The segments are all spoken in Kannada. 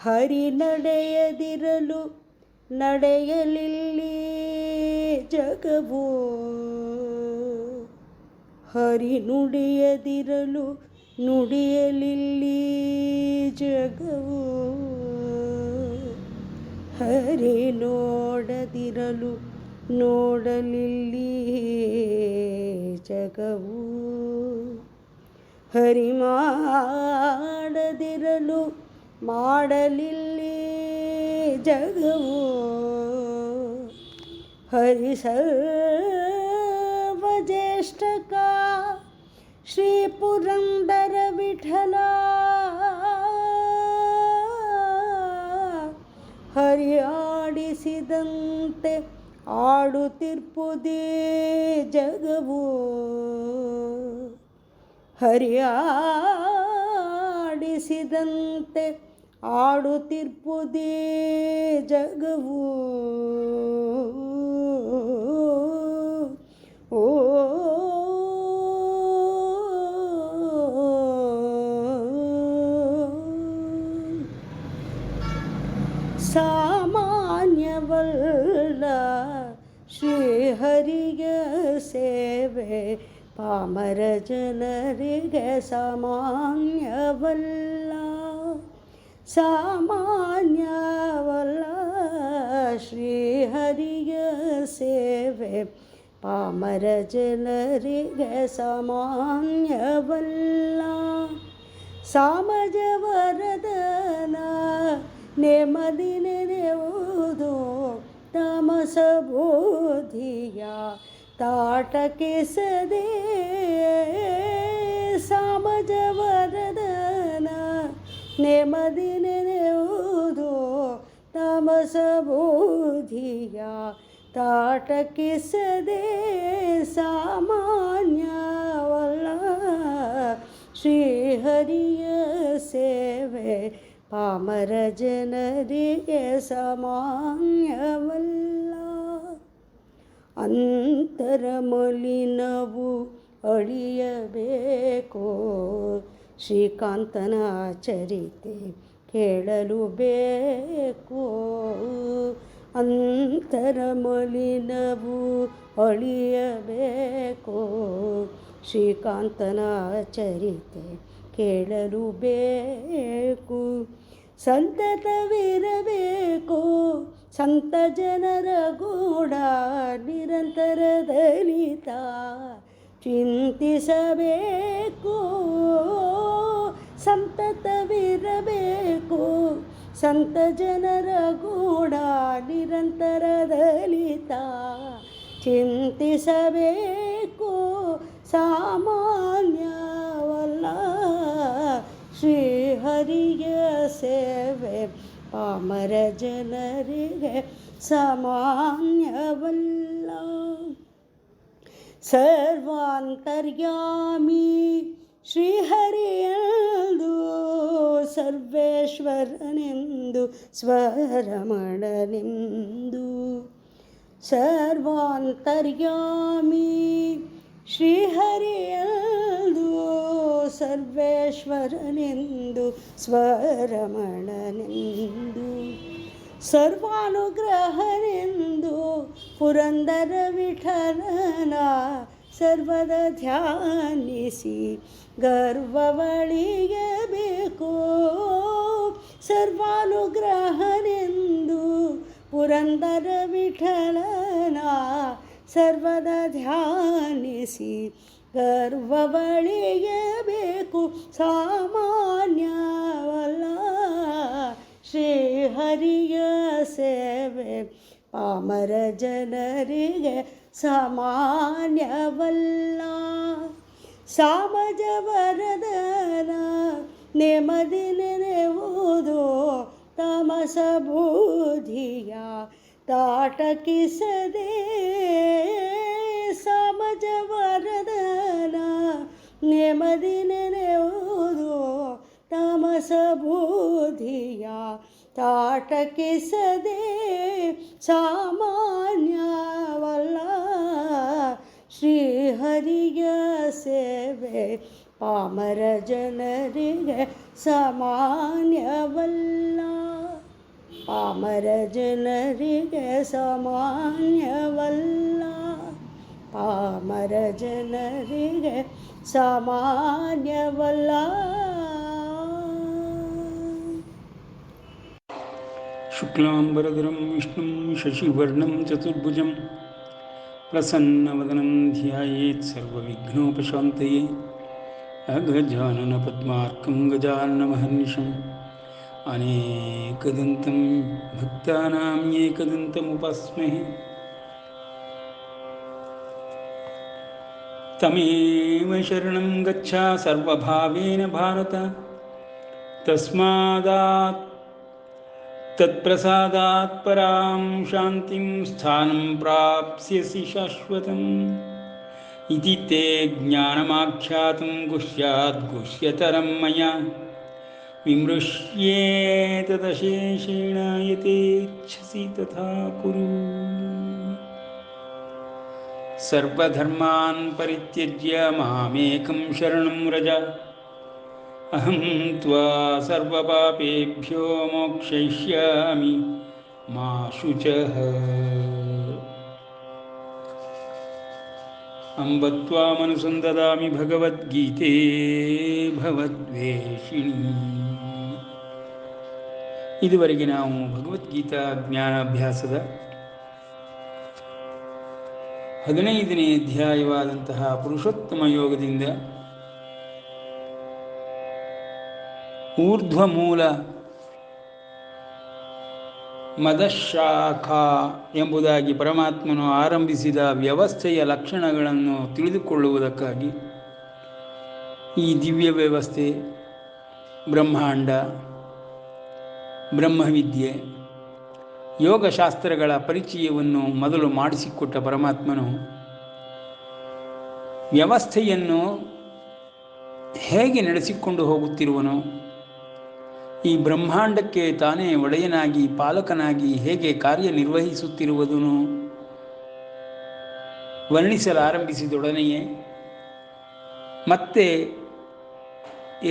ಹರಿ ನಡೆಯದಿರಲು ನಡೆಯಲಿಲ್ಲಿ ಜಗವು, ಹರಿ ನುಡಿಯದಿರಲು ನುಡಿಯಲಿಲ್ಲಿ ಜಗವು, ಹರಿ ನೋಡದಿರಲು ನೋಡಲಿಲ್ಲಿ ಜಗವು, ಹರಿ ಮಾಡದಿರಲು ಮಾಡಲಿಲ್ಲಿ ಜಗವು, ಹರಿ ಸರ್ವಜ್ಯೇಷ್ಠಕ ಶ್ರೀ ಪುರಂದರ ವಿಠಲ, ಹರಿ ಆಡಿಸಿದಂತೆ ಆಡುತ್ತಿರ್ಪುದೇ ಜಗವು, ಹರಿ ಆಡಿಸಿದಂತೆ ಆಡುತ್ತಿರ್ಪುದೇ ಜಗವು. ಓ ಸಾಮಾನ್ಯವಲ್ಲ ಶ್ರೀಹರಿಯ ಸೇವೆ, ಪಾಮರ ಜನರಿಗೆ ಸಾಮಾನ್ಯವಲ್ಲ, ಸಾಮಾನ್ಯವಲ್ಲ ಶ್ರೀಹರಿಯ ಸೇವೆ, ಪಾಮರ ಜನರಿಗೆ ಸಾಮಾನ್ಯವಲ್ಲ. ಸಾಮಜವರದನ ನೆಮ್ಮದಿ ನೆನೆಯುವುದು ತಾಮಸ ಬುದ್ಧಿಯ ತಾಟಕಿಸದೆ, ಸಾಮಜವರದನ ನೆಮ್ಮದಿ ನೆನೆಯುವುದು ತಾಮಸ ಬುದ್ಧಿಯ ತಾಟಕಿಸದೆ, ಸಾಮಾನ್ಯವಲ್ಲ ಶ್ರೀಹರಿಯ ಸೇವೆ, ಪಾಮರ ಜನರಿಗೆ ಸಾಮಾನ್ಯವಲ್ಲ. ಅಂತರಮಲಿನವು ಅಳಿಯಬೇಕು, ಶ್ರೀಕಾಂತನ ಚರಿತೆ ಕೇಳಲು ಬೇಕು, ಅಂತರಮಲಿನವು ಅಳಿಯಬೇಕು, ಶ್ರೀಕಾಂತನ ಚರಿತೆ ಕೇಳಲು ಬೇಕು, ಸಂತತವಿರಬೇಕು ಸಂತ ಜನರ ಗೂಢ ನಿರಂತರದಲಿತ ಚಿಂತಿಸಬೇಕು, ಸಂತತವಿರಬೇಕು ಸಂತ ಜನರ ಗೂಢ ನಿರಂತರದಲಿತ ಚಿಂತಿಸಬೇಕು, ಸಾಮಾನ್ಯವಲ್ಲ ಶ್ರೀಹರಿಯ ಸೇವೆ, ಪಾಮರ ಜನರಿಗೆ ಸಾಮಾನ್ಯವಲ್ಲ. ಸರ್ವಾಂತರ್ಯಾಮಿ ಶ್ರೀಹರಿಯೆಂದು ಸರ್ವೇಶ್ವರನೆಂದು ಸ್ವರಮಣನೆಂದು, ಸರ್ವಾಂತರ್ಯಾಮಿ ಶ್ರೀಹರಿಯೆಂದು ಸರ್ವೇಶ್ವರನೆಂದು ಸ್ವರಮಣನೆಂದು, ಸರ್ವಾನುಗ್ರಹನೆಂದು ಪುರಂದರ ವಿಠಲನ ಸರ್ವದ ಧ್ಯಾನಿಸಿ ಗರ್ವವಳಿಯಬೇಕು, ಸರ್ವಾನುಗ್ರಹನೆಂದು ಪುರಂದರ ವಿಠಲನ ಸರ್ವದ ಧ್ಯಾನಿಸಿ ಗರ್ವವಳಿಯಬೇಕು, ಸಾಮಾನ್ಯವಲ್ಲ ಶ್ರೀಹರಿಯ ಸೇವೆ, ಪಾಮರ ಜನರಿಗೆ ಸಾಮಾನ್ಯವಲ್ಲ. ಸಾಮಜವರದನ ನೆಮ್ಮದಿ ನೆನೆಯುವುದು ತಾಮಸ ಬುದ್ಧಿಯ ತಾಟಕಿಸದೆ, ಸಾಮಜವರದನ ನೆಮ್ಮದಿ ನೆನೆಯುವುದು ತಾಮಸ ಬುದ್ಧಿಯ ತಾಟಕಿಸದೆ, ಸಾಮಾನ್ಯವಲ್ಲ ಶ್ರೀಹರಿಯ ಸೇವೆ, ಪಾಮರ ಜನರಿಗೆ ಸಾಮಾನ್ಯವಲ್ಲ. ಪಾಮರ ಜನರಿಗೆ ಸಾಮಾನ್ಯವಲ್ಲ, ಪಾಮರ ಜನರಿಗೆ ಸಾಮಾನ್ಯವಲ್ಲ. ಶುಕ್ಲಾಂಬರಧರಂ ವಿಷ್ಣುಂ ಶಶಿವರ್ಣಂ ಚತುರ್ಭುಜಂ ಪ್ರಸನ್ನವದನಂ ಧ್ಯಾಯೇತ್ ಸರ್ವವಿಘ್ನೋಪಶಾಂತಯೇ. ಅಗಜಾನನ ಪದ್ಮಾರ್ಕಂ ಗಜಾನನಮಹರ್ನಿಶಂ ಅನೇಕದಂತಂ ಭಕ್ತಾನಾಂ ಏಕದಂತಮುಪಾಸ್ಮಹೇ. ತಮೇವ ಶರಣಂ ಗಚ್ಚ ಸರ್ವಭಾವೇನ ಭಾರತ. ತಸ್ಮಾದಾತ್ ತತ್ಪ್ರಸಾದಾತ್ ಪರಾಂ ಶಾಂತಿಂ ಸ್ಥಾನಂ ಪ್ರಾಪ್ಸ್ಯಸಿ ಶಾಶ್ವತಂ. ಇತಿ ತೇ ಜ್ಞಾನಮಾಖ್ಯಾತಂ ಗುಹ್ಯಾತ್ ಗುಹ್ಯತರಂ ಮಯಾ ವಿಮೃಶ್ಯೇತದಶೇಷೇಣ ಯಥೇಚ್ಛಸಿ ತಥಾ ಕುರು. ಸರ್ವಧರ್ಮಾನ್ ಪರಿತ್ಯಜ್ಯ ಮಾಮೇಕಂ ಶರಣಂ ವ್ರಜ. ಅಹಂ ತ್ವಾ ಸರ್ವಪಾಪೇಭ್ಯೋ ಮೋಕ್ಷಯಿಷ್ಯಾಮಿ ಮಾ ಶುಚಃ. ಅಂಬ ತ್ವಾಮನುಸಂದದಾಮಿ ಭಗವದ್ಗೀತೆ ಭವದ್ವೇಷಿಣಿ. ಇದುವರೆಗೆ ನಾವು ಭಗವದ್ಗೀತಾ ಜ್ಞಾನಾಭ್ಯಾಸದ 15ನೇ ಅಧ್ಯಾಯವಾದಂತಹ ಪುರುಷೋತ್ತಮ ಯೋಗದಿಂದ ಊರ್ಧ್ವಮೂಲ ಮದಶಾಖಾ ಎಂಬುದಾಗಿ ಪರಮಾತ್ಮನು ಆರಂಭಿಸಿದ ವ್ಯವಸ್ಥೆಯ ಲಕ್ಷಣಗಳನ್ನು ತಿಳಿದುಕೊಳ್ಳುವುದಕ್ಕಾಗಿ ಈ ದಿವ್ಯ ವ್ಯವಸ್ಥೆ, ಬ್ರಹ್ಮಾಂಡ, ಬ್ರಹ್ಮವಿದ್ಯೆ, ಯೋಗಶಾಸ್ತ್ರಗಳ ಪರಿಚಯವನ್ನು ಮೊದಲು ಮಾಡಿಸಿಕೊಟ್ಟ ಪರಮಾತ್ಮನು ವ್ಯವಸ್ಥೆಯನ್ನು ಹೇಗೆ ನಡೆಸಿಕೊಂಡು ಹೋಗುತ್ತಿರುವನು, ಈ ಬ್ರಹ್ಮಾಂಡಕ್ಕೆ ತಾನೇ ಒಡೆಯನಾಗಿ ಪಾಲಕನಾಗಿ ಹೇಗೆ ಕಾರ್ಯನಿರ್ವಹಿಸುತ್ತಿರುವುದನ್ನು ವರ್ಣಿಸಲಾರಂಭಿಸಿದೊಡನೆಯೇ ಮತ್ತೆ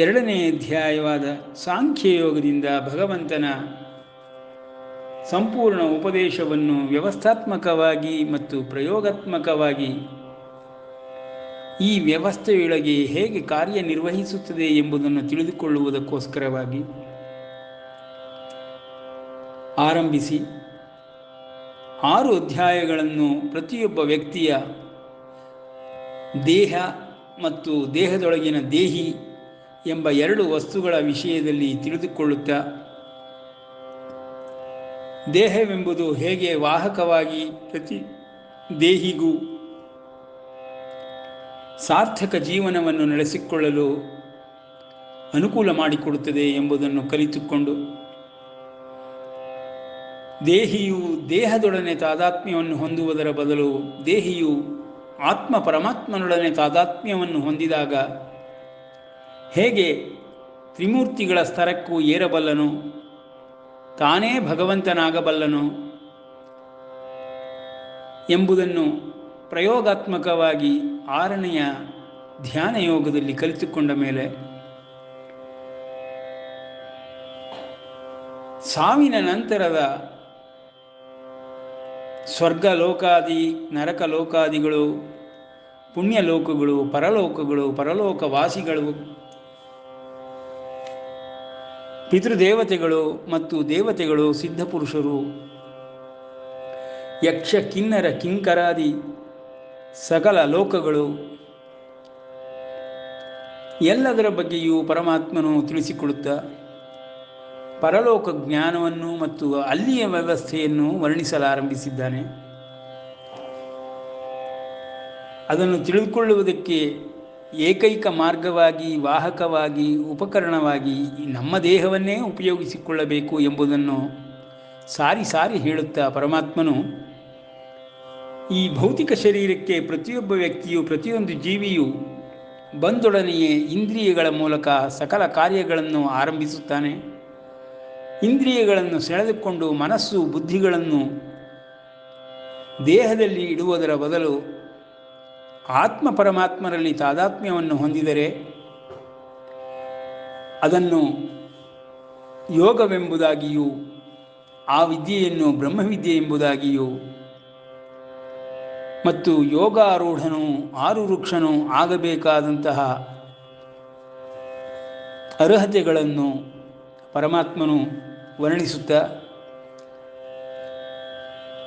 2ನೇ ಅಧ್ಯಾಯವಾದ ಸಾಂಖ್ಯಯೋಗದಿಂದ ಭಗವಂತನ ಸಂಪೂರ್ಣ ಉಪದೇಶವನ್ನು ವ್ಯವಸ್ಥಾತ್ಮಕವಾಗಿ ಮತ್ತು ಪ್ರಯೋಗಾತ್ಮಕವಾಗಿ ಈ ವ್ಯವಸ್ಥೆಯೊಳಗೆ ಹೇಗೆ ಕಾರ್ಯನಿರ್ವಹಿಸುತ್ತದೆ ಎಂಬುದನ್ನು ತಿಳಿದುಕೊಳ್ಳುವುದಕ್ಕೋಸ್ಕರವಾಗಿ ಆರಂಭಿಸಿ 6 ಅಧ್ಯಾಯಗಳನ್ನು ಪ್ರತಿಯೊಬ್ಬ ವ್ಯಕ್ತಿಯ ದೇಹ ಮತ್ತು ದೇಹದೊಳಗಿನ ದೇಹಿ ಎಂಬ 2 ವಸ್ತುಗಳ ವಿಷಯದಲ್ಲಿ ತಿಳಿದುಕೊಳ್ಳುತ್ತಾ, ದೇಹವೆಂಬುದು ಹೇಗೆ ವಾಹಕವಾಗಿ ಪ್ರತಿ ದೇಹಿಗೂ ಸಾರ್ಥಕ ಜೀವನವನ್ನು ನಡೆಸಿಕೊಳ್ಳಲು ಅನುಕೂಲ ಮಾಡಿಕೊಡುತ್ತದೆ ಎಂಬುದನ್ನು ಕಲಿತುಕೊಂಡು, ದೇಹಿಯು ದೇಹದೊಡನೆ ತಾದಾತ್ಮ್ಯವನ್ನು ಹೊಂದುವುದರ ಬದಲು ದೇಹಿಯು ಆತ್ಮ ಪರಮಾತ್ಮನೊಡನೆ ತಾದಾತ್ಮ್ಯವನ್ನು ಹೊಂದಿದಾಗ ಹೇಗೆ ತ್ರಿಮೂರ್ತಿಗಳ ಸ್ತರಕ್ಕೂ ಏರಬಲ್ಲನು, ತಾನೇ ಭಗವಂತನಾಗಬಲ್ಲನು ಎಂಬುದನ್ನು ಪ್ರಯೋಗಾತ್ಮಕವಾಗಿ 6ನೆಯ ಧ್ಯಾನ ಯೋಗದಲ್ಲಿ ಕಲಿತುಕೊಂಡ ಮೇಲೆ ಸಾವಿನ ನಂತರದ ಸ್ವರ್ಗಲೋಕಾದಿ, ನರಕಲೋಕಾದಿಗಳು, ಪುಣ್ಯಲೋಕಗಳು, ಪರಲೋಕಗಳು, ಪರಲೋಕವಾಸಿಗಳು, ಪಿತೃದೇವತೆಗಳು ಮತ್ತು ದೇವತೆಗಳು, ಸಿದ್ಧಪುರುಷರು, ಯಕ್ಷ ಕಿನ್ನರ ಕಿಂಕರಾದಿ ಸಕಲ ಲೋಕಗಳು ಎಲ್ಲದರ ಬಗ್ಗೆಯೂ ಪರಮಾತ್ಮನು ತಿಳಿಸಿಕೊಡುತ್ತಾ ಪರಲೋಕ ಜ್ಞಾನವನ್ನು ಮತ್ತು ಅಲ್ಲಿಯ ವ್ಯವಸ್ಥೆಯನ್ನು ವರ್ಣಿಸಲಾರಂಭಿಸಿದ್ದಾನೆ. ಅದನ್ನು ತಿಳಿದುಕೊಳ್ಳುವುದಕ್ಕೆ ಏಕೈಕ ಮಾರ್ಗವಾಗಿ, ವಾಹಕವಾಗಿ, ಉಪಕರಣವಾಗಿ ನಮ್ಮ ದೇಹವನ್ನೇ ಉಪಯೋಗಿಸಿಕೊಳ್ಳಬೇಕು ಎಂಬುದನ್ನು ಸಾರಿ ಸಾರಿ ಹೇಳುತ್ತಾ ಪರಮಾತ್ಮನು ಈ ಭೌತಿಕ ಶರೀರಕ್ಕೆ ಪ್ರತಿಯೊಬ್ಬ ವ್ಯಕ್ತಿಯು, ಪ್ರತಿಯೊಂದು ಜೀವಿಯು ಬಂದೊಡನೆಯೇ ಇಂದ್ರಿಯಗಳ ಮೂಲಕ ಸಕಲ ಕಾರ್ಯಗಳನ್ನು ಆರಂಭಿಸುತ್ತಾನೆ. ಇಂದ್ರಿಯಗಳನ್ನು ಸೆಳೆದುಕೊಂಡು ಮನಸ್ಸು, ಬುದ್ಧಿಗಳನ್ನು ದೇಹದಲ್ಲಿ ಇಡುವುದರ ಬದಲು ಆತ್ಮ ಪರಮಾತ್ಮರಲ್ಲಿ ತಾದಾತ್ಮ್ಯವನ್ನು ಹೊಂದಿದರೆ ಅದನ್ನು ಯೋಗವೆಂಬುದಾಗಿಯೂ ಆ ವಿದ್ಯೆಯನ್ನು ಬ್ರಹ್ಮವಿದ್ಯೆ ಎಂಬುದಾಗಿಯೂ ಮತ್ತು ಯೋಗಾರೂಢನು ಆರುರುಕ್ಷನು ಆಗಬೇಕಾದಂತಹ ಅರ್ಹತೆಗಳನ್ನು ಪರಮಾತ್ಮನು ವರ್ಣಿಸುತ್ತಾ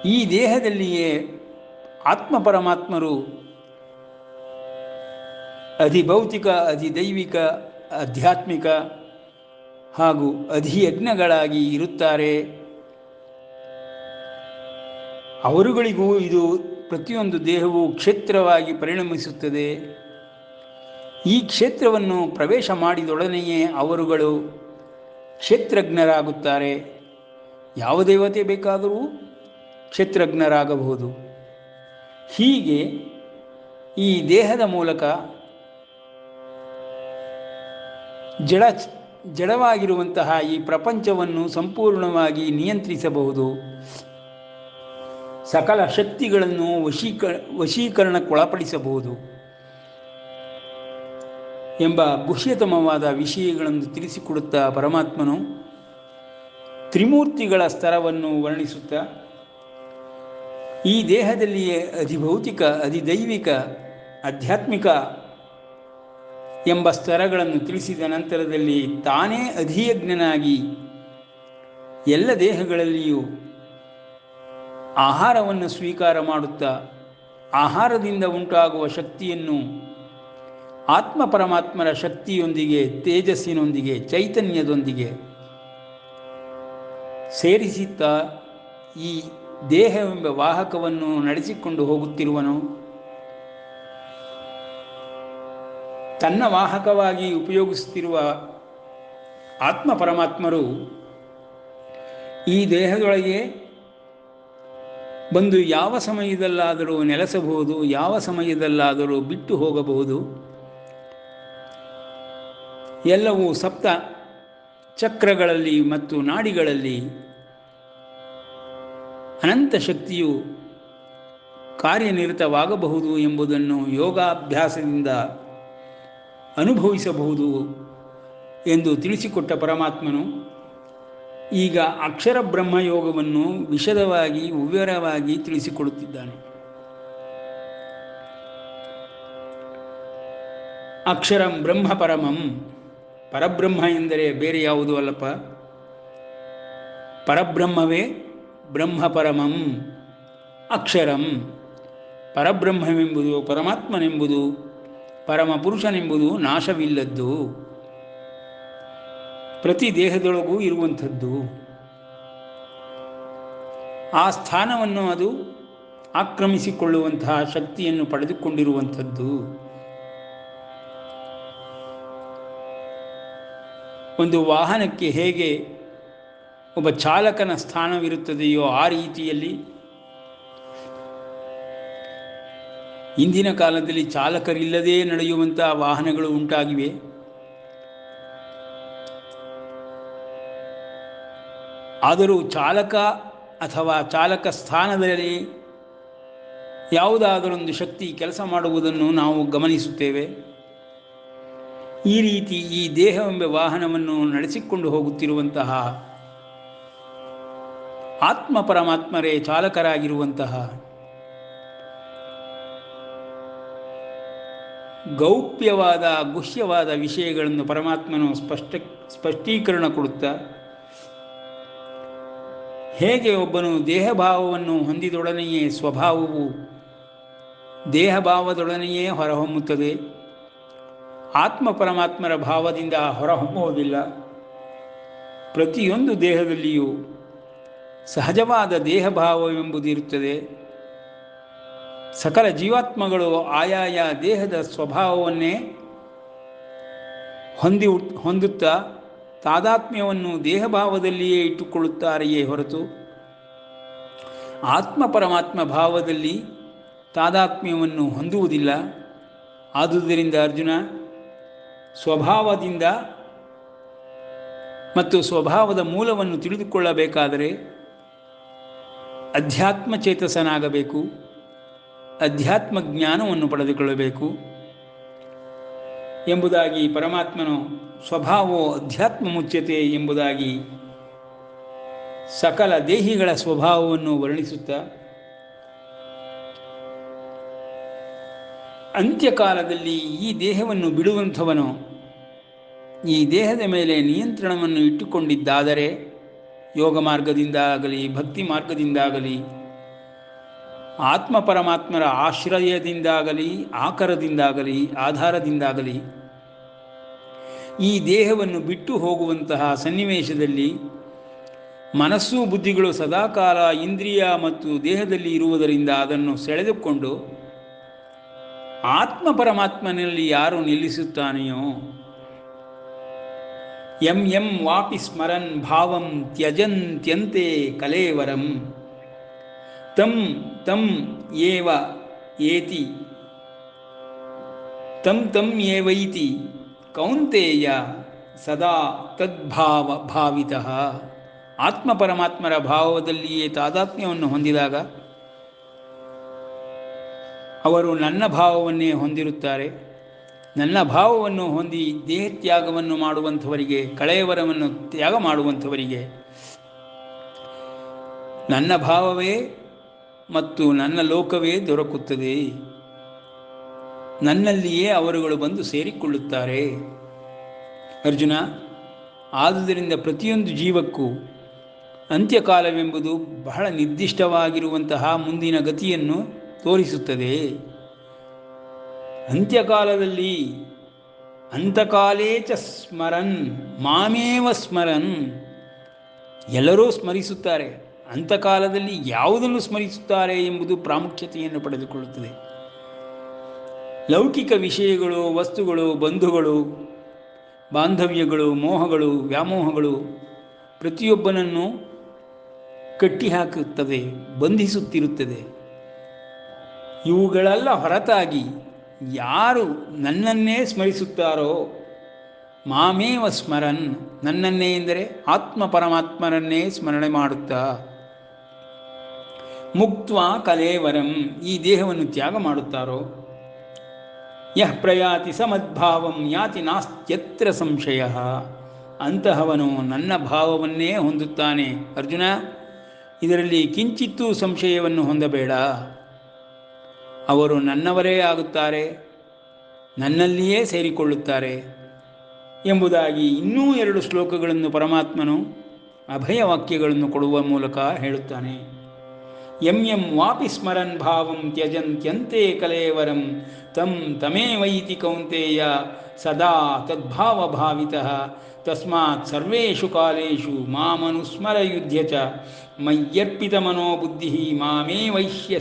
ಈ ದೇಹದಲ್ಲಿಯೇ ಆತ್ಮ ಪರಮಾತ್ಮರು ಅಧಿಭೌತಿಕ ಅಧಿದೈವಿಕ ಆಧ್ಯಾತ್ಮಿಕ ಹಾಗೂ ಅಧಿಯಜ್ಞಗಳಾಗಿ ಇರುತ್ತಾರೆ. ಅವರುಗಳಿಗೂ ಇದು ಪ್ರತಿಯೊಂದು ದೇಹವು ಕ್ಷೇತ್ರವಾಗಿ ಪರಿಣಮಿಸುತ್ತದೆ. ಈ ಕ್ಷೇತ್ರವನ್ನು ಪ್ರವೇಶ ಮಾಡಿದೊಡನೆಯೇ ಅವರುಗಳು ಕ್ಷೇತ್ರಜ್ಞರಾಗುತ್ತಾರೆ. ಯಾವ ದೇವತೆ ಬೇಕಾದರೂ ಕ್ಷೇತ್ರಜ್ಞರಾಗಬಹುದು. ಹೀಗೆ ಈ ದೇಹದ ಮೂಲಕ ಜಡವಾಗಿರುವಂತಹ ಈ ಪ್ರಪಂಚವನ್ನು ಸಂಪೂರ್ಣವಾಗಿ ನಿಯಂತ್ರಿಸಬಹುದು. ಸಕಲ ಶಕ್ತಿಗಳನ್ನು ವಶೀಕರಣಕ್ಕೊಳಪಡಿಸಬಹುದು ಎಂಬ ಗುಹ್ಯತಮವಾದ ವಿಷಯಗಳನ್ನು ತಿಳಿಸಿಕೊಡುತ್ತಾ ಪರಮಾತ್ಮನು ತ್ರಿಮೂರ್ತಿಗಳ ಸ್ತರವನ್ನು ವರ್ಣಿಸುತ್ತಾ ಈ ದೇಹದಲ್ಲಿಯೇ ಅಧಿಭೌತಿಕ ಅಧಿದೈವಿಕ ಆಧ್ಯಾತ್ಮಿಕ ಎಂಬ ಸ್ತರಗಳನ್ನು ತಿಳಿಸಿದ ನಂತರದಲ್ಲಿ ತಾನೇ ಅಧಿಯಜ್ಞನಾಗಿ ಎಲ್ಲ ದೇಹಗಳಲ್ಲಿಯೂ ಆಹಾರವನ್ನು ಸ್ವೀಕಾರ ಮಾಡುತ್ತಾ ಆಹಾರದಿಂದ ಉಂಟಾಗುವ ಶಕ್ತಿಯನ್ನು ಆತ್ಮ ಪರಮಾತ್ಮರ ಶಕ್ತಿಯೊಂದಿಗೆ ತೇಜಸ್ಸಿನೊಂದಿಗೆ ಚೈತನ್ಯದೊಂದಿಗೆ ಸೇರಿಸುತ್ತಾ ಈ ದೇಹವೆಂಬ ವಾಹಕವನ್ನು ನಡೆಸಿಕೊಂಡು ಹೋಗುತ್ತಿರುವನು. ತನ್ನ ವಾಹಕವಾಗಿ ಉಪಯೋಗಿಸುತ್ತಿರುವ ಆತ್ಮ ಪರಮಾತ್ಮರು ಈ ದೇಹದೊಳಗೆ ಬಂದು ಯಾವ ಸಮಯದಲ್ಲಾದರೂ ನೆಲೆಸಬಹುದು, ಯಾವ ಸಮಯದಲ್ಲಾದರೂ ಬಿಟ್ಟು ಹೋಗಬಹುದು. ಎಲ್ಲವೂ ಸಪ್ತ ಚಕ್ರಗಳಲ್ಲಿ ಮತ್ತು ನಾಡಿಗಳಲ್ಲಿ ಅನಂತ ಶಕ್ತಿಯು ಕಾರ್ಯನಿರತವಾಗಬಹುದು ಎಂಬುದನ್ನು ಯೋಗಾಭ್ಯಾಸದಿಂದ ಅನುಭವಿಸಬಹುದು ಎಂದು ತಿಳಿಸಿಕೊಟ್ಟ ಪರಮಾತ್ಮನು ಈಗ ಅಕ್ಷರ ಬ್ರಹ್ಮಯೋಗವನ್ನು ವಿಶದವಾಗಿ ವಿವರವಾಗಿ ತಿಳಿಸಿಕೊಡುತ್ತಿದ್ದಾನೆ. ಅಕ್ಷರಂ ಬ್ರಹ್ಮ ಪರಮಂ, ಪರಬ್ರಹ್ಮ ಎಂದರೆ ಬೇರೆ ಯಾವುದೂ ಅಲ್ಲಪ್ಪ, ಪರಬ್ರಹ್ಮವೇ ಬ್ರಹ್ಮ ಪರಮಂ. ಅಕ್ಷರಂ ಪರಬ್ರಹ್ಮವೆಂಬುದು, ಪರಮಾತ್ಮನೆಂಬುದು, ಪರಮಪುರುಷನೆಂಬುದು ನಾಶವಿಲ್ಲದ್ದು, ಪ್ರತಿ ದೇಹದೊಳಗೂ ಇರುವಂಥದ್ದು. ಆ ಸ್ಥಾನವನ್ನು ಅದು ಆಕ್ರಮಿಸಿಕೊಳ್ಳುವಂತಹ ಶಕ್ತಿಯನ್ನು ಪಡೆದುಕೊಂಡಿರುವಂಥದ್ದು. ಒಂದು ವಾಹನಕ್ಕೆ ಹೇಗೆ ಒಬ್ಬ ಚಾಲಕನ ಸ್ಥಾನವಿರುತ್ತದೆಯೋ ಆ ರೀತಿಯಲ್ಲಿ ಇಂದಿನ ಕಾಲದಲ್ಲಿ ಚಾಲಕರಿಲ್ಲದೆ ನಡೆಯುವಂತಹ ವಾಹನಗಳು ಉಂಟಾಗಿವೆ. ಆದರೂ ಚಾಲಕ ಅಥವಾ ಚಾಲಕ ಸ್ಥಾನದಲ್ಲಿ ಯಾವುದಾದರೊಂದು ಶಕ್ತಿ ಕೆಲಸ ಮಾಡುವುದನ್ನು ನಾವು ಗಮನಿಸುತ್ತೇವೆ. ಈ ರೀತಿ ಈ ದೇಹವೆಂಬ ವಾಹನವನ್ನು ನಡೆಸಿಕೊಂಡು ಹೋಗುತ್ತಿರುವಂತಹ ಆತ್ಮ ಪರಮಾತ್ಮರೇ ಚಾಲಕರಾಗಿರುವಂತಹ ಗೌಪ್ಯವಾದ ಗುಹ್ಯವಾದ ವಿಷಯಗಳನ್ನು ಪರಮಾತ್ಮನು ಸ್ಪಷ್ಟೀಕರಣ ಕೊಡುತ್ತಾ, ಹೇಗೆ ಒಬ್ಬನು ದೇಹಭಾವವನ್ನು ಹೊಂದಿದೊಡನೆಯೇ ಸ್ವಭಾವವು ದೇಹಭಾವದೊಡನೆಯೇ ಹೊರಹೊಮ್ಮುತ್ತದೆ, ಆತ್ಮ ಪರಮಾತ್ಮರ ಭಾವದಿಂದ ಹೊರಹೊಮ್ಮುವುದಿಲ್ಲ. ಪ್ರತಿಯೊಂದು ದೇಹದಲ್ಲಿಯೂ ಸಹಜವಾದ ದೇಹಭಾವವೆಂಬುದಿರುತ್ತದೆ. ಸಕಲ ಜೀವಾತ್ಮಗಳು ಆಯಾಯ ದೇಹದ ಸ್ವಭಾವವನ್ನೇ ಹೊಂದುತ್ತಾ ತಾದಾತ್ಮ್ಯವನ್ನು ದೇಹಭಾವದಲ್ಲಿಯೇ ಇಟ್ಟುಕೊಳ್ಳುತ್ತಾರೆಯೇ ಹೊರತು ಆತ್ಮ ಪರಮಾತ್ಮ ಭಾವದಲ್ಲಿ ತಾದಾತ್ಮ್ಯವನ್ನು ಹೊಂದುವುದಿಲ್ಲ. ಆದುದರಿಂದ ಅರ್ಜುನ, ಸ್ವಭಾವದಿಂದ ಮತ್ತು ಸ್ವಭಾವದ ಮೂಲವನ್ನು ತಿಳಿದುಕೊಳ್ಳಬೇಕಾದರೆ ಅಧ್ಯಾತ್ಮ ಚೇತಸನಾಗಬೇಕು, ಅಧ್ಯಾತ್ಮ ಜ್ಞಾನವನ್ನು ಪಡೆದುಕೊಳ್ಳಬೇಕು ಎಂಬುದಾಗಿ ಪರಮಾತ್ಮನು ಸ್ವಭಾವೋ ಅಧ್ಯಾತ್ಮ ಮುಚ್ಯತೆ ಎಂಬುದಾಗಿ ಸಕಲ ದೇಹಿಗಳ ಸ್ವಭಾವವನ್ನು ವರ್ಣಿಸುತ್ತಾ ಅಂತ್ಯಕಾಲದಲ್ಲಿ ಈ ದೇಹವನ್ನು ಬಿಡುವಂಥವನು ಈ ದೇಹದ ಮೇಲೆ ನಿಯಂತ್ರಣವನ್ನು ಇಟ್ಟುಕೊಂಡಿದ್ದಾದರೆ ಯೋಗ ಮಾರ್ಗದಿಂದಾಗಲಿ ಭಕ್ತಿ ಮಾರ್ಗದಿಂದಾಗಲಿ ಆತ್ಮ ಪರಮಾತ್ಮರ ಆಶ್ರಯದಿಂದಾಗಲಿ ಆಕರದಿಂದಾಗಲಿ ಆಧಾರದಿಂದಾಗಲಿ ಈ ದೇಹವನ್ನು ಬಿಟ್ಟು ಹೋಗುವಂತಹ ಸನ್ನಿವೇಶದಲ್ಲಿ ಮನಸ್ಸು ಬುದ್ಧಿಗಳು ಸದಾಕಾಲ ಇಂದ್ರಿಯ ಮತ್ತು ದೇಹದಲ್ಲಿ ಇರುವುದರಿಂದ ಅದನ್ನು ಸೆಳೆದುಕೊಂಡು ಆತ್ಮ ಪರಮಾತ್ಮನಲ್ಲಿ ಯಾರು ನಿಲ್ಲಿಸುತ್ತಾನೆಯೋ ಯಂ ಯಂ ವಾಪಿ ಸ್ಮರನ್ ಭಾವಂ ತ್ಯಜಂತ್ಯಂತೆ ಕಲೇವರಂ ತಂ ತಂ ಏವ ಏತಿ ತಂ ತಂ ಏವೈತಿ ಕೌಂತೇಯ ಸದಾ ತದ್ಭಾವ ಭಾವಿತಃ. ಆತ್ಮ ಪರಮಾತ್ಮರ ಭಾವದಲ್ಲಿಯೇ ತಾದಾತ್ಮ್ಯವನ್ನು ಹೊಂದಿದಾಗ ಅವರು ನನ್ನ ಭಾವವನ್ನೇ ಹೊಂದಿರುತ್ತಾರೆ. ನನ್ನ ಭಾವವನ್ನು ಹೊಂದಿ ದೇಹ ತ್ಯಾಗವನ್ನು ಮಾಡುವಂಥವರಿಗೆ, ಕಳೆಯವರವನ್ನು ತ್ಯಾಗ ಮಾಡುವಂಥವರಿಗೆ ನನ್ನ ಭಾವವೇ ಮತ್ತು ನನ್ನ ಲೋಕವೇ ದೊರಕುತ್ತದೆ. ನನ್ನಲ್ಲಿಯೇ ಅವರುಗಳು ಬಂದು ಸೇರಿಕೊಳ್ಳುತ್ತಾರೆ. ಅರ್ಜುನ, ಆದುದರಿಂದ ಪ್ರತಿಯೊಂದು ಜೀವಕ್ಕೂ ಅಂತ್ಯಕಾಲವೆಂಬುದು ಬಹಳ ನಿರ್ದಿಷ್ಟವಾಗಿರುವಂತಹ ಮುಂದಿನ ಗತಿಯನ್ನು ತೋರಿಸುತ್ತದೆ. ಅಂತ್ಯಕಾಲದಲ್ಲಿ ಅಂತಕಾಲೇ ಚ ಸ್ಮರನ್ ಮಾಮೇವ ಸ್ಮರನ್, ಎಲ್ಲರೂ ಸ್ಮರಿಸುತ್ತಾರೆ. ಅಂತಕಾಲದಲ್ಲಿ ಯಾವುದನ್ನು ಸ್ಮರಿಸುತ್ತಾರೆ ಎಂಬುದು ಪ್ರಾಮುಖ್ಯತೆಯನ್ನು ಪಡೆದುಕೊಳ್ಳುತ್ತದೆ. ಲೌಕಿಕ ವಿಷಯಗಳು, ವಸ್ತುಗಳು, ಬಂಧುಗಳು, ಬಾಂಧವ್ಯಗಳು, ಮೋಹಗಳು, ವ್ಯಾಮೋಹಗಳು ಪ್ರತಿಯೊಬ್ಬನನ್ನು ಕಟ್ಟಿಹಾಕುತ್ತದೆ, ಬಂಧಿಸುತ್ತಿರುತ್ತದೆ. ಇವುಗಳೆಲ್ಲ ಹೊರತಾಗಿ ಯಾರು ನನ್ನನ್ನೇ ಸ್ಮರಿಸುತ್ತಾರೋ ಮಾಮೇವ ಸ್ಮರನ್, ನನ್ನನ್ನೇ ಎಂದರೆ ಆತ್ಮ ಪರಮಾತ್ಮರನ್ನೇ ಸ್ಮರಣೆ ಮಾಡುತ್ತಾ ಮುಕ್ತ್ವ ಕಲೇವರಂ, ಈ ದೇಹವನ್ನು ತ್ಯಾಗ ಮಾಡುತ್ತಾರೋ ಯಃ ಪ್ರಯಾತಿ ಸಮದ್ಭಾವಂ ಯಾತಿ ನಾಸ್ತ್ಯತ್ರ ಸಂಶಯ, ಅಂತಹವನು ನನ್ನ ಭಾವವನ್ನೇ ಹೊಂದುತ್ತಾನೆ. ಅರ್ಜುನ, ಇದರಲ್ಲಿ ಕಿಂಚಿತ್ತೂ ಸಂಶಯವನ್ನು ಹೊಂದಬೇಡ. ಅವರು ನನ್ನವರೇ ಆಗುತ್ತಾರೆ, ನನ್ನಲ್ಲಿಯೇ ಸೇರಿಕೊಳ್ಳುತ್ತಾರೆ ಎಂಬುದಾಗಿ ಇನ್ನೂ 2 ಶ್ಲೋಕಗಳನ್ನು ಪರಮಾತ್ಮನು ಅಭಯ ವಾಕ್ಯಗಳನ್ನು ಕೊಡುವ ಮೂಲಕ ಹೇಳುತ್ತಾನೆ. ಯಂ ಯಂ ವಾಪಿ ಸ್ಮರನ್ ಭಾವಂ ತ್ಯಜಂತ್ಯಂತೆ ಕಲೇವರಂ ತಂ ತಮೇವೈತಿ ಕೌಂತೇಯ ಸದಾ ತದ್ಭಾವ ಭಾವಿತಃ ತಸ್ಮಾತ್ ಸರ್ವೇಷು ಕಾಲೇಷು ಮಾಮನುಸ್ಮರಯುಧ್ಯ ಚ ಮಯ್ಯರ್ಪಿತ ಮನೋಬುದ್ಧಿ ಮಾಮೇವೈಷ್ಯ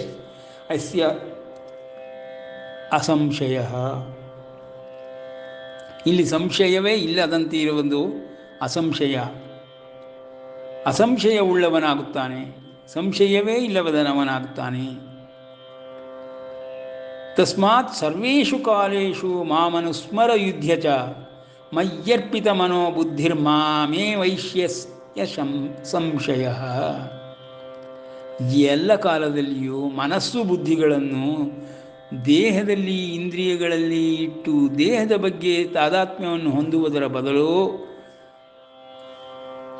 ಅಸ್ಯ ಅಸಂಶಯ. ಇಲ್ಲಿ ಸಂಶಯವೇ ಇಲ್ಲದಂತೆ ಇರುವುದು ಅಸಂಶಯ. ಅಸಂಶಯವುಳ್ಳವನಾಗುತ್ತಾನೆ, ಸಂಶಯವೇ ಇಲ್ಲವದನವನಾಗುತ್ತಾನೆ. ತಸ್ಮಾತ್ ಸರ್ವೇಷು ಕಾಲೇಷು ಮಾಮನುಸ್ಮರಯುಧ್ಯ ಚ ಮಯ್ಯರ್ಪಿತ ಮನೋಬುದ್ಧಿರ್ಮಾಮೇ ವೈಶ್ಯಸ್ಯ ಸಂಶಯ. ಎಲ್ಲ ಕಾಲದಲ್ಲಿಯೂ ಮನಸ್ಸು ಬುದ್ಧಿಗಳನ್ನು ದೇಹದಲ್ಲಿ ಇಂದ್ರಿಯಗಳಲ್ಲಿ ಇಟ್ಟು ದೇಹದ ಬಗ್ಗೆ ತಾದಾತ್ಮ್ಯವನ್ನು ಹೊಂದುವುದರ ಬದಲು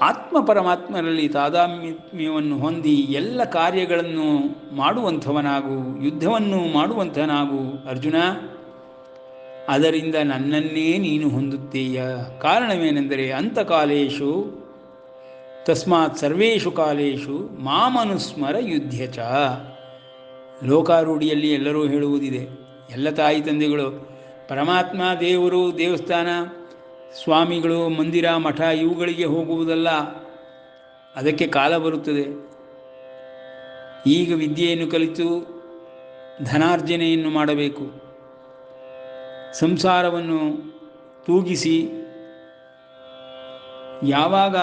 ಆತ್ಮ ಪರಮಾತ್ಮರಲ್ಲಿ ತಾದಾತ್ಮ್ಯವನ್ನು ಹೊಂದಿ ಎಲ್ಲ ಕಾರ್ಯಗಳನ್ನು ಮಾಡುವಂಥವನಾಗು, ಯುದ್ಧವನ್ನು ಮಾಡುವಂಥವನಾಗು ಅರ್ಜುನ. ಅದರಿಂದ ನನ್ನನ್ನೇ ನೀನು ಹೊಂದುತ್ತೀಯ. ಕಾರಣವೇನೆಂದರೆ ಅಂತಕಾಲೇಷು ತಸ್ಮಾತ್ ಸರ್ವೇಷು ಕಾಲೇಷು ಮಾಮನುಸ್ಮರ ಯುಧ್ಯ ಚ. ಲೋಕಾರೂಢಿಯಲ್ಲಿ ಎಲ್ಲರೂ ಹೇಳುವುದಿದೆ. ಎಲ್ಲ ತಾಯಿ ತಂದೆಗಳು ಪರಮಾತ್ಮ, ದೇವರು, ದೇವಸ್ಥಾನ, ಸ್ವಾಮಿಗಳು, ಮಂದಿರ, ಮಠ ಇವುಗಳಿಗೆ ಹೋಗುವುದಲ್ಲ. ಅದಕ್ಕೆ ಕಾಲ ಬರುತ್ತದೆ. ಈಗ ವಿದ್ಯೆಯನ್ನು ಕಲಿತು ಧನಾರ್ಜನೆಯನ್ನು ಮಾಡಬೇಕು. ಸಂಸಾರವನ್ನು ತೂಗಿಸಿ ಯಾವಾಗ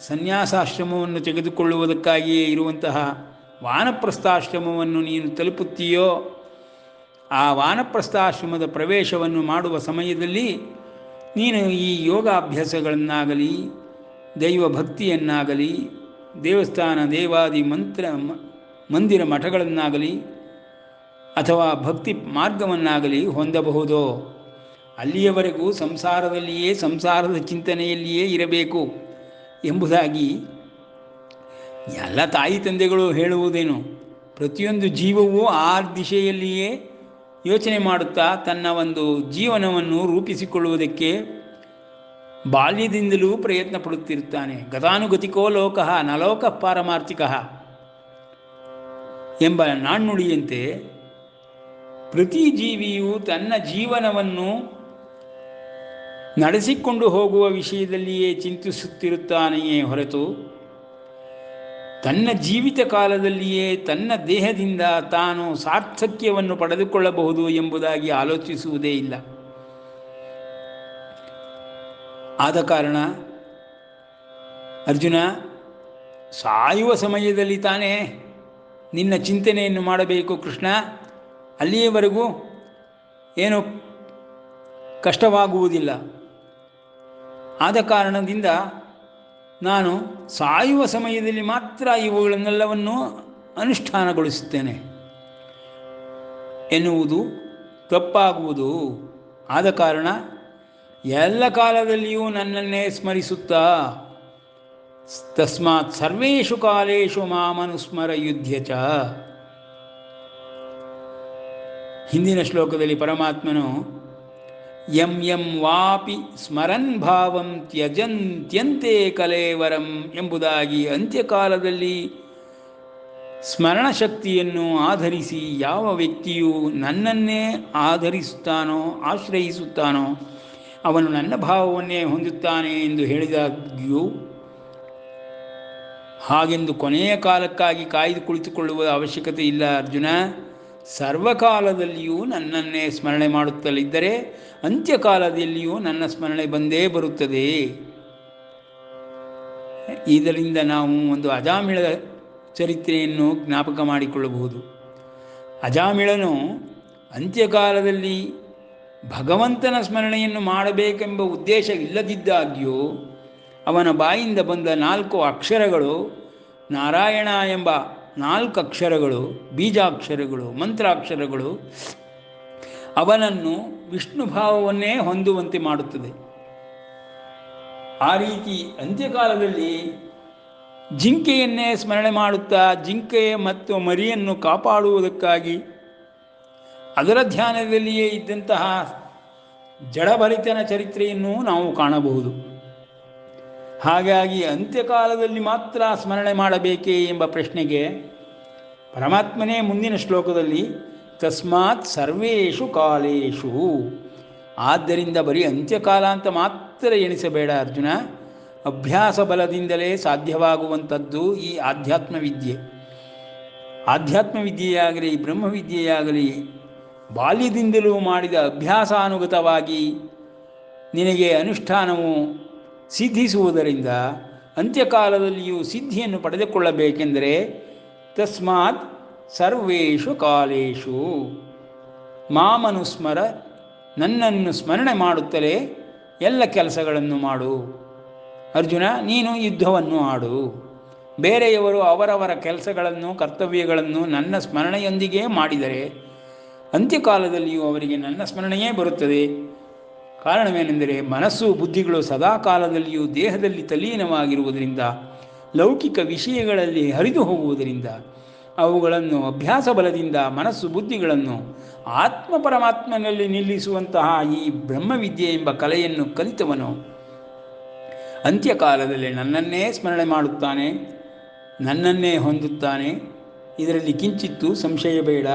ಸನ್ಯಾಸಾಶ್ರಮವನ್ನು ತೆಗೆದುಕೊಳ್ಳುವುದಕ್ಕಾಗಿಯೇ ಇರುವಂತಹ ವಾನಪ್ರಸ್ಥಾಶ್ರಮವನ್ನು ನೀನು ತಲುಪುತ್ತೀಯೋ, ಆ ವಾನಪ್ರಸ್ಥಾಶ್ರಮದ ಪ್ರವೇಶವನ್ನು ಮಾಡುವ ಸಮಯದಲ್ಲಿ ನೀನು ಈ ಯೋಗಾಭ್ಯಾಸಗಳನ್ನಾಗಲಿ ದೈವ ಭಕ್ತಿಯನ್ನಾಗಲಿ ದೇವಸ್ಥಾನ ದೇವಾದಿ ಮಂದಿರ ಮಠಗಳನ್ನಾಗಲಿ ಅಥವಾ ಭಕ್ತಿ ಮಾರ್ಗವನ್ನಾಗಲಿ ಹೊಂದಬಹುದೋ ಅಲ್ಲಿಯವರೆಗೂ ಸಂಸಾರದಲ್ಲಿಯೇ ಸಂಸಾರದ ಚಿಂತನೆಯಲ್ಲಿಯೇ ಇರಬೇಕು ಎಂಬುದಾಗಿ ಎಲ್ಲ ತಾಯಿ ತಂದೆಗಳು ಹೇಳುವುದೇನು, ಪ್ರತಿಯೊಂದು ಜೀವವೂ ಆ ದಿಶೆಯಲ್ಲಿಯೇ ಯೋಚನೆ ಮಾಡುತ್ತಾ ತನ್ನ ಒಂದು ಜೀವನವನ್ನು ರೂಪಿಸಿಕೊಳ್ಳುವುದಕ್ಕೆ ಬಾಲ್ಯದಿಂದಲೂ ಪ್ರಯತ್ನ ಪಡುತ್ತಿರುತ್ತಾನೆ. ಗತಾನುಗತಿಕೋ ಲೋಕಃ ನ ಲೋಕಃ ಪಾರಮಾರ್ಥಿಕಃ ಎಂಬ ನಾಣ್ಣುಡಿಯಂತೆ ಪ್ರತಿ ಜೀವಿಯು ತನ್ನ ಜೀವನವನ್ನು ನಡೆಸಿಕೊಂಡು ಹೋಗುವ ವಿಷಯದಲ್ಲಿಯೇ ಚಿಂತಿಸುತ್ತಿರುತ್ತಾನೆಯೇ ಹೊರತು ತನ್ನ ಜೀವಿತ ಕಾಲದಲ್ಲಿಯೇ ತನ್ನ ದೇಹದಿಂದ ತಾನು ಸಾರ್ಥಕ್ಯವನ್ನು ಪಡೆದುಕೊಳ್ಳಬಹುದು ಎಂಬುದಾಗಿ ಆಲೋಚಿಸುವುದೇ ಇಲ್ಲ. ಆದ ಕಾರಣ ಅರ್ಜುನ, ಸಾಯುವ ಸಮಯದಲ್ಲಿ ತಾನೇ ನಿನ್ನ ಚಿಂತನೆಯನ್ನು ಮಾಡಬೇಕು ಕೃಷ್ಣ. ಅಲ್ಲಿಯವರೆಗೂ ಏನು ಕಷ್ಟವಾಗುವುದಿಲ್ಲ. ಆದ ಕಾರಣದಿಂದ ನಾನು ಸಾಯುವ ಸಮಯದಲ್ಲಿ ಮಾತ್ರ ಇವುಗಳನ್ನೆಲ್ಲವನ್ನು ಅನುಷ್ಠಾನಗೊಳಿಸುತ್ತೇನೆ ಎನ್ನುವುದು ತಪ್ಪಾಗುವುದು. ಆದ ಕಾರಣ ಎಲ್ಲ ಕಾಲದಲ್ಲಿಯೂ ನನ್ನನ್ನೇ ಸ್ಮರಿಸುತ್ತಾ ತಸ್ಮಾತ್ ಸರ್ವೇಷು ಕಾಲೇಷು ಮಾಮನುಸ್ಮರ ಯುಧ್ಯ ಚ. ಹಿಂದಿನ ಶ್ಲೋಕದಲ್ಲಿ ಪರಮಾತ್ಮನು ಯಂ ಯಂ ವಾಪಿ ಸ್ಮರನ್ ಭಾವಂ ತ್ಯಜಂತ್ಯಂತೆ ಕಲೇವರಂ ಎಂಬುದಾಗಿ ಅಂತ್ಯಕಾಲದಲ್ಲಿ ಸ್ಮರಣ ಶಕ್ತಿಯನ್ನು ಆಧರಿಸಿ ಯಾವ ವ್ಯಕ್ತಿಯು ನನ್ನನ್ನೇ ಆಧರಿಸುತ್ತಾನೋ ಆಶ್ರಯಿಸುತ್ತಾನೋ ಅವನು ನನ್ನ ಭಾವವನ್ನೇ ಹೊಂದುತ್ತಾನೆ ಎಂದು ಹೇಳಿದಾಗ್ಯೂ ಹಾಗೆಂದು ಕೊನೆಯ ಕಾಲಕ್ಕಾಗಿ ಕಾಯ್ದು ಕುಳಿತುಕೊಳ್ಳುವ ಅವಶ್ಯಕತೆ ಇಲ್ಲ ಅರ್ಜುನ. ಸರ್ವಕಾಲದಲ್ಲಿಯೂ ನನ್ನನ್ನೇ ಸ್ಮರಣೆ ಮಾಡುತ್ತಲಿದ್ದರೆ ಅಂತ್ಯಕಾಲದಲ್ಲಿಯೂ ನನ್ನ ಸ್ಮರಣೆ ಬಂದೇ ಬರುತ್ತದೆ. ಇದರಿಂದ ನಾವು ಒಂದು ಅಜಾಮಿಳ ಚರಿತ್ರೆಯನ್ನು ಜ್ಞಾಪಕ ಮಾಡಿಕೊಳ್ಳಬಹುದು. ಅಜಾಮಿಳನು ಅಂತ್ಯಕಾಲದಲ್ಲಿ ಭಗವಂತನ ಸ್ಮರಣೆಯನ್ನು ಮಾಡಬೇಕೆಂಬ ಉದ್ದೇಶವಿಲ್ಲದಿದ್ದಾಗ್ಯೂ ಅವನ ಬಾಯಿಂದ ಬಂದ 4 ಅಕ್ಷರಗಳು, ನಾರಾಯಣ ಎಂಬ 4 ಅಕ್ಷರಗಳು, ಬೀಜಾಕ್ಷರಗಳು, ಮಂತ್ರಾಕ್ಷರಗಳು ಅವನನ್ನು ವಿಷ್ಣು ಭಾವವನ್ನೇ ಹೊಂದುವಂತೆ ಮಾಡುತ್ತದೆ. ಆ ರೀತಿ ಅಂತ್ಯಕಾಲದಲ್ಲಿ ಜಿಂಕೆಯನ್ನೇ ಸ್ಮರಣೆ ಮಾಡುತ್ತಾ ಜಿಂಕೆ ಮತ್ತು ಮರಿಯನ್ನು ಕಾಪಾಡುವುದಕ್ಕಾಗಿ ಅದರ ಧ್ಯಾನದಲ್ಲಿಯೇ ಇದ್ದಂತಹ ಜಡಭರಿತನ ಚರಿತ್ರೆಯನ್ನು ನಾವು ಕಾಣಬಹುದು. ಹಾಗಾಗಿ ಅಂತ್ಯಕಾಲದಲ್ಲಿ ಮಾತ್ರ ಸ್ಮರಣೆ ಮಾಡಬೇಕೇ ಎಂಬ ಪ್ರಶ್ನೆಗೆ ಪರಮಾತ್ಮನೇ ಮುಂದಿನ ಶ್ಲೋಕದಲ್ಲಿ ತಸ್ಮಾತ್ ಸರ್ವೇಷು ಕಾಲೇಷು, ಆದ್ದರಿಂದ ಬರೀ ಅಂತ್ಯಕಾಲ ಅಂತ ಮಾತ್ರ ಎಣಿಸಬೇಡ ಅರ್ಜುನ. ಅಭ್ಯಾಸ ಬಲದಿಂದಲೇ ಸಾಧ್ಯವಾಗುವಂಥದ್ದು ಈ ಆಧ್ಯಾತ್ಮವಿದ್ಯೆ. ಆಧ್ಯಾತ್ಮವಿದ್ಯೆಯಾಗಲಿ ಬ್ರಹ್ಮವಿದ್ಯೆಯಾಗಲಿ ಬಾಲ್ಯದಿಂದಲೂ ಮಾಡಿದ ಅಭ್ಯಾಸಾನುಗತವಾಗಿ ನಿನಗೆ ಅನುಷ್ಠಾನವು ಸಿದ್ಧಿಸುವುದರಿಂದ ಅಂತ್ಯಕಾಲದಲ್ಲಿಯೂ ಸಿದ್ಧಿಯನ್ನು ಪಡೆದುಕೊಳ್ಳಬೇಕೆಂದರೆ ತಸ್ಮಾತ್ ಸರ್ವೇಷು ಕಾಲೇಷು ಮಾಮನುಸ್ಮರ, ನನ್ನನ್ನು ಸ್ಮರಣೆ ಮಾಡುತ್ತಲೇ ಎಲ್ಲ ಕೆಲಸಗಳನ್ನು ಮಾಡು. ಅರ್ಜುನ, ನೀನು ಯುದ್ಧವನ್ನು ಆಡು. ಬೇರೆಯವರು ಅವರವರ ಕೆಲಸಗಳನ್ನು ಕರ್ತವ್ಯಗಳನ್ನು ನನ್ನ ಸ್ಮರಣೆಯೊಂದಿಗೆ ಮಾಡಿದರೆ ಅಂತ್ಯಕಾಲದಲ್ಲಿಯೂ ಅವರಿಗೆ ನನ್ನ ಸ್ಮರಣೆಯೇ ಬರುತ್ತದೆ. ಕಾರಣವೇನೆಂದರೆ ಮನಸ್ಸು ಬುದ್ಧಿಗಳು ಸದಾ ಕಾಲದಲ್ಲಿಯೂ ದೇಹದಲ್ಲಿ ತಲ್ಲೀನವಾಗಿರುವುದರಿಂದ, ಲೌಕಿಕ ವಿಷಯಗಳಲ್ಲಿ ಹರಿದು ಹೋಗುವುದರಿಂದ ಅವುಗಳನ್ನು ಅಭ್ಯಾಸ ಬಲದಿಂದ ಮನಸ್ಸು ಬುದ್ಧಿಗಳನ್ನು ಆತ್ಮ ಪರಮಾತ್ಮನಲ್ಲಿ ನಿಲ್ಲಿಸುವಂತಹ ಈ ಬ್ರಹ್ಮವಿದ್ಯೆ ಎಂಬ ಕಲೆಯನ್ನು ಕಲಿತವನು ಅಂತ್ಯಕಾಲದಲ್ಲಿ ನನ್ನನ್ನೇ ಸ್ಮರಣೆ ಮಾಡುತ್ತಾನೆ, ನನ್ನನ್ನೇ ಹೊಂದುತ್ತಾನೆ. ಇದರಲ್ಲಿ ಕಿಂಚಿತ್ತೂ ಸಂಶಯ ಬೇಡ.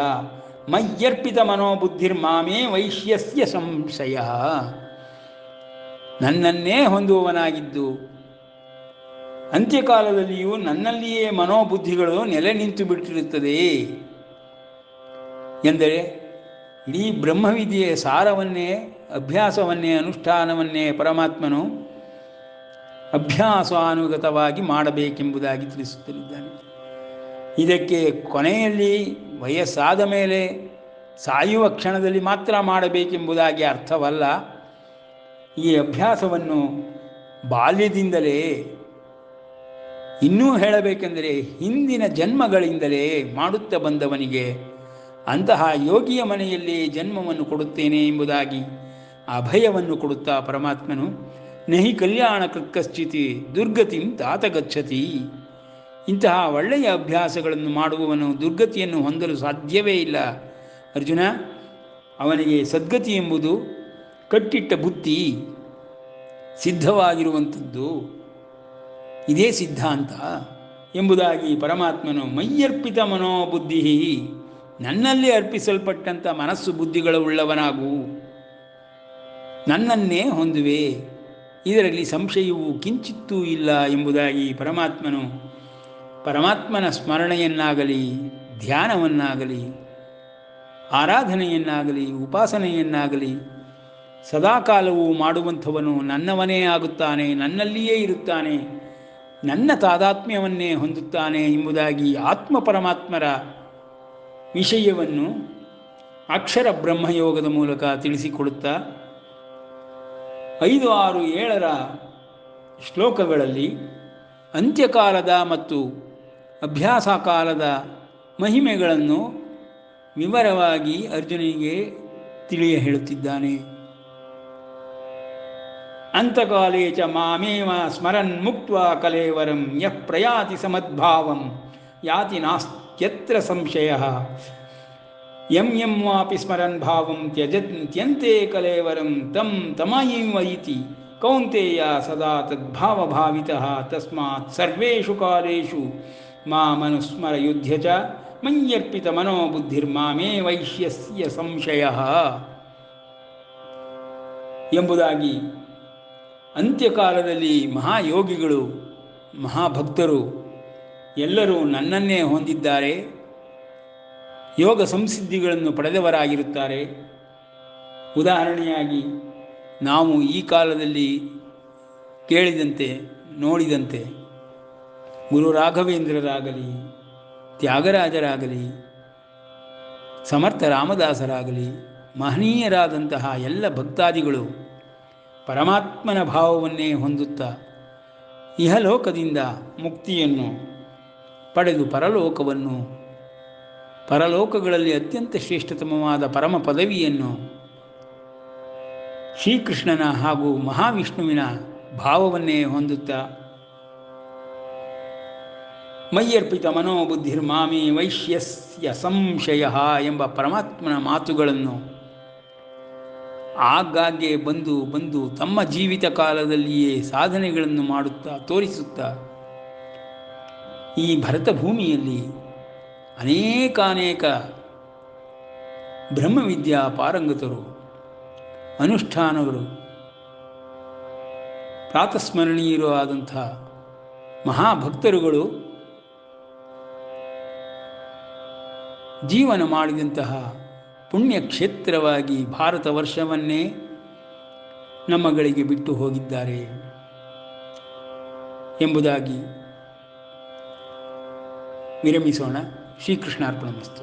ಮಯ್ಯರ್ಪಿತ ಮನೋಬುದ್ಧಿರ್ಮಾಮೇ ವೈಶ್ಯಸ್ಯ ಸಂಶಯ. ನನ್ನನ್ನೇ ಹೊಂದುವವನಾಗಿದ್ದು ಅಂತ್ಯಕಾಲದಲ್ಲಿಯೂ ನನ್ನಲ್ಲಿಯೇ ಮನೋಬುದ್ಧಿಗಳು ನೆಲೆ ನಿಂತು ಬಿಟ್ಟಿರುತ್ತದೆ ಎಂದರೆ ಇಡೀ ಬ್ರಹ್ಮವಿದ್ಯೆಯ ಸಾರವನ್ನೇ, ಅಭ್ಯಾಸವನ್ನೇ, ಅನುಷ್ಠಾನವನ್ನೇ ಪರಮಾತ್ಮನು ಅಭ್ಯಾಸಾನುಗತವಾಗಿ ಮಾಡಬೇಕೆಂಬುದಾಗಿ ತಿಳಿಸುತ್ತಲಿದ್ದಾನೆ. ಇದಕ್ಕೆ ಕೊನೆಯಲ್ಲಿ ವಯಸ್ಸಾದ ಮೇಲೆ ಸಾಯುವ ಕ್ಷಣದಲ್ಲಿ ಮಾತ್ರ ಮಾಡಬೇಕೆಂಬುದಾಗಿ ಅರ್ಥವಲ್ಲ. ಈ ಅಭ್ಯಾಸವನ್ನು ಬಾಲ್ಯದಿಂದಲೇ, ಇನ್ನೂ ಹೇಳಬೇಕೆಂದರೆ ಹಿಂದಿನ ಜನ್ಮಗಳಿಂದಲೇ ಮಾಡುತ್ತಾ ಬಂದವನಿಗೆ ಅಂತಹ ಯೋಗಿಯ ಮನೆಯಲ್ಲಿ ಜನ್ಮವನ್ನು ಕೊಡುತ್ತೇನೆ ಎಂಬುದಾಗಿ ಅಭಯವನ್ನು ಕೊಡುತ್ತಾ ಪರಮಾತ್ಮನು ನಹಿ ಕಲ್ಯಾಣ ಕೃತ್ಕಶ್ಚಿತಿ ದುರ್ಗತಿಂ ತಾತ ಗಚ್ಚತಿ ಇಂತಹ ಒಳ್ಳೆಯ ಅಭ್ಯಾಸಗಳನ್ನು ಮಾಡುವವನು ದುರ್ಗತಿಯನ್ನು ಹೊಂದಲು ಸಾಧ್ಯವೇ ಇಲ್ಲ ಅರ್ಜುನ. ಅವನಿಗೆ ಸದ್ಗತಿ ಎಂಬುದು ಕಟ್ಟಿಟ್ಟ ಬುತ್ತಿ, ಸಿದ್ಧವಾಗಿರುವಂಥದ್ದು, ಇದೇ ಸಿದ್ಧಾಂತ ಎಂಬುದಾಗಿ ಪರಮಾತ್ಮನು ಮೈಯರ್ಪಿತ ಮನೋಬುದ್ಧಿ, ನನ್ನಲ್ಲಿ ಅರ್ಪಿಸಲ್ಪಟ್ಟಂಥ ಮನಸ್ಸು ಬುದ್ಧಿಗಳುಳ್ಳವನಾಗು, ನನ್ನನ್ನೇ ಹೊಂದುವೆ, ಇದರಲ್ಲಿ ಸಂಶಯವು ಕಿಂಚಿತ್ತೂ ಇಲ್ಲ ಎಂಬುದಾಗಿ ಪರಮಾತ್ಮನ ಸ್ಮರಣೆಯನ್ನಾಗಲಿ, ಧ್ಯಾನವನ್ನಾಗಲಿ, ಆರಾಧನೆಯನ್ನಾಗಲಿ, ಉಪಾಸನೆಯನ್ನಾಗಲಿ ಸದಾಕಾಲವೂ ಮಾಡುವಂಥವನು ನನ್ನವನೇ ಆಗುತ್ತಾನೆ, ನನ್ನಲ್ಲಿಯೇ ಇರುತ್ತಾನೆ, ನನ್ನ ತಾದಾತ್ಮ್ಯವನ್ನೇ ಹೊಂದುತ್ತಾನೆ ಎಂಬುದಾಗಿ ಆತ್ಮ ಪರಮಾತ್ಮರ ವಿಷಯವನ್ನು ಅಕ್ಷರ ಬ್ರಹ್ಮಯೋಗದ ಮೂಲಕ ತಿಳಿಸಿಕೊಡುತ್ತಾ 5, 6, 7ರ ಶ್ಲೋಕಗಳಲ್ಲಿ ಅಂತ್ಯಕಾಲದ ಮತ್ತು ಅಭ್ಯಾಸ ಕಾಲದ ಮಹಿಮೆಗಳನ್ನು ವಿವರವಾಗಿ ಅರ್ಜುನಿಗೆ ತಿಳಿಯ ಹೇಳುತ್ತಿದ್ದಾನೆ. ಅಂತಕಾಲೇ ಚ ಮಾಮೇವ ಸ್ಮರನ್ ಮುಕ್ತ್ವಾ ಕಲೇವರಂ ಯಃ ಪ್ರಯಾತಿ ಸಮದ್ಭಾವಂ ಯಾತಿ ನಾಸ್ತ್ಯತ್ರ ಸಂಶಯಃ ಯಂ ಯಂ ವಾಪಿ ಸ್ಮರನ್ ಭಾವಂ ತ್ಯಂತೆ ಕಲೇವರಂ ತಂ ತಮಯೈವ ಇತಿ ಕೌಂತೆಯ ಸದಾ ತದ್ಭಾವಭಾವಿತಃ ತಸ್ಮಾತ್ ಸರ್ವೇಷು ಕಾಲೇಷು ಮಾಮನುಸ್ಮರ ಯುಧ್ಯ ಚ ಮಯ್ಯರ್ಪಿತ ಮನೋಬುದ್ಧಿರ್ಮಾಮೇ ವೈಶ್ಯಸ್ಯ ಸಂಶಯಃ ಎಂಬುದಾಗಿ ಅಂತ್ಯಕಾಲದಲ್ಲಿ ಮಹಾಯೋಗಿಗಳು, ಮಹಾಭಕ್ತರು ಎಲ್ಲರೂ ನನ್ನನ್ನೇ ಹೊಂದಿದ್ದಾರೆ, ಯೋಗ ಸಂಸಿದ್ಧಿಗಳನ್ನು ಪಡೆದವರಾಗಿರುತ್ತಾರೆ. ಉದಾಹರಣೆಯಾಗಿ ನಾವು ಈ ಕಾಲದಲ್ಲಿ ಕೇಳಿದಂತೆ, ನೋಡಿದಂತೆ ಗುರು ರಾಘವೇಂದ್ರರಾಗಲಿ, ತ್ಯಾಗರಾಜರಾಗಲಿ, ಸಮರ್ಥ ರಾಮದಾಸರಾಗಲಿ, ಮಹನೀಯರಾದಂತಹ ಎಲ್ಲ ಭಕ್ತಾದಿಗಳು ಪರಮಾತ್ಮನ ಭಾವವನ್ನೇ ಹೊಂದುತ್ತಾ ಇಹಲೋಕದಿಂದ ಮುಕ್ತಿಯನ್ನು ಪಡೆದು ಪರಲೋಕಗಳಲ್ಲಿ ಅತ್ಯಂತ ಶ್ರೇಷ್ಠತಮವಾದ ಪರಮ ಪದವಿಯನ್ನು ಶ್ರೀಕೃಷ್ಣನ ಹಾಗೂ ಮಹಾವಿಷ್ಣುವಿನ ಭಾವವನ್ನೇ ಹೊಂದುತ್ತಾ ಮಯ್ಯರ್ಪಿತ ಮನೋಬುದ್ಧಿರ್ಮಾಮೇ ವೈಶ್ಯಸ್ಯ ಸಂಶಯ ಎಂಬ ಪರಮಾತ್ಮನ ಮಾತುಗಳನ್ನು ಆಗಾಗ್ಗೆ ಬಂದು ತಮ್ಮ ಜೀವಿತ ಕಾಲದಲ್ಲಿಯೇ ಸಾಧನೆಗಳನ್ನು ಮಾಡುತ್ತಾ ತೋರಿಸುತ್ತಾ ಈ ಭರತ ಭೂಮಿಯಲ್ಲಿ ಅನೇಕಾನೇಕ ಬ್ರಹ್ಮವಿದ್ಯಾ ಪಾರಂಗತರು, ಅನುಷ್ಠಾನಗಳು, ಪ್ರಾತಸ್ಮರಣೀಯರು ಆದಂಥ ಮಹಾಭಕ್ತರುಗಳು ಜೀವನ ಮಾಡಿದಂತಹ ಪುಣ್ಯಕ್ಷೇತ್ರವಾಗಿ ಭಾರತ ವರ್ಷವನ್ನೇ ನಮ್ಮಗಳಿಗೆ ಬಿಟ್ಟು ಹೋಗಿದ್ದಾರೆ ಎಂಬುದಾಗಿ ವಿರಮಿಸೋಣ. ಶ್ರೀಕೃಷ್ಣಾರ್ಪಣಮಸ್ತು.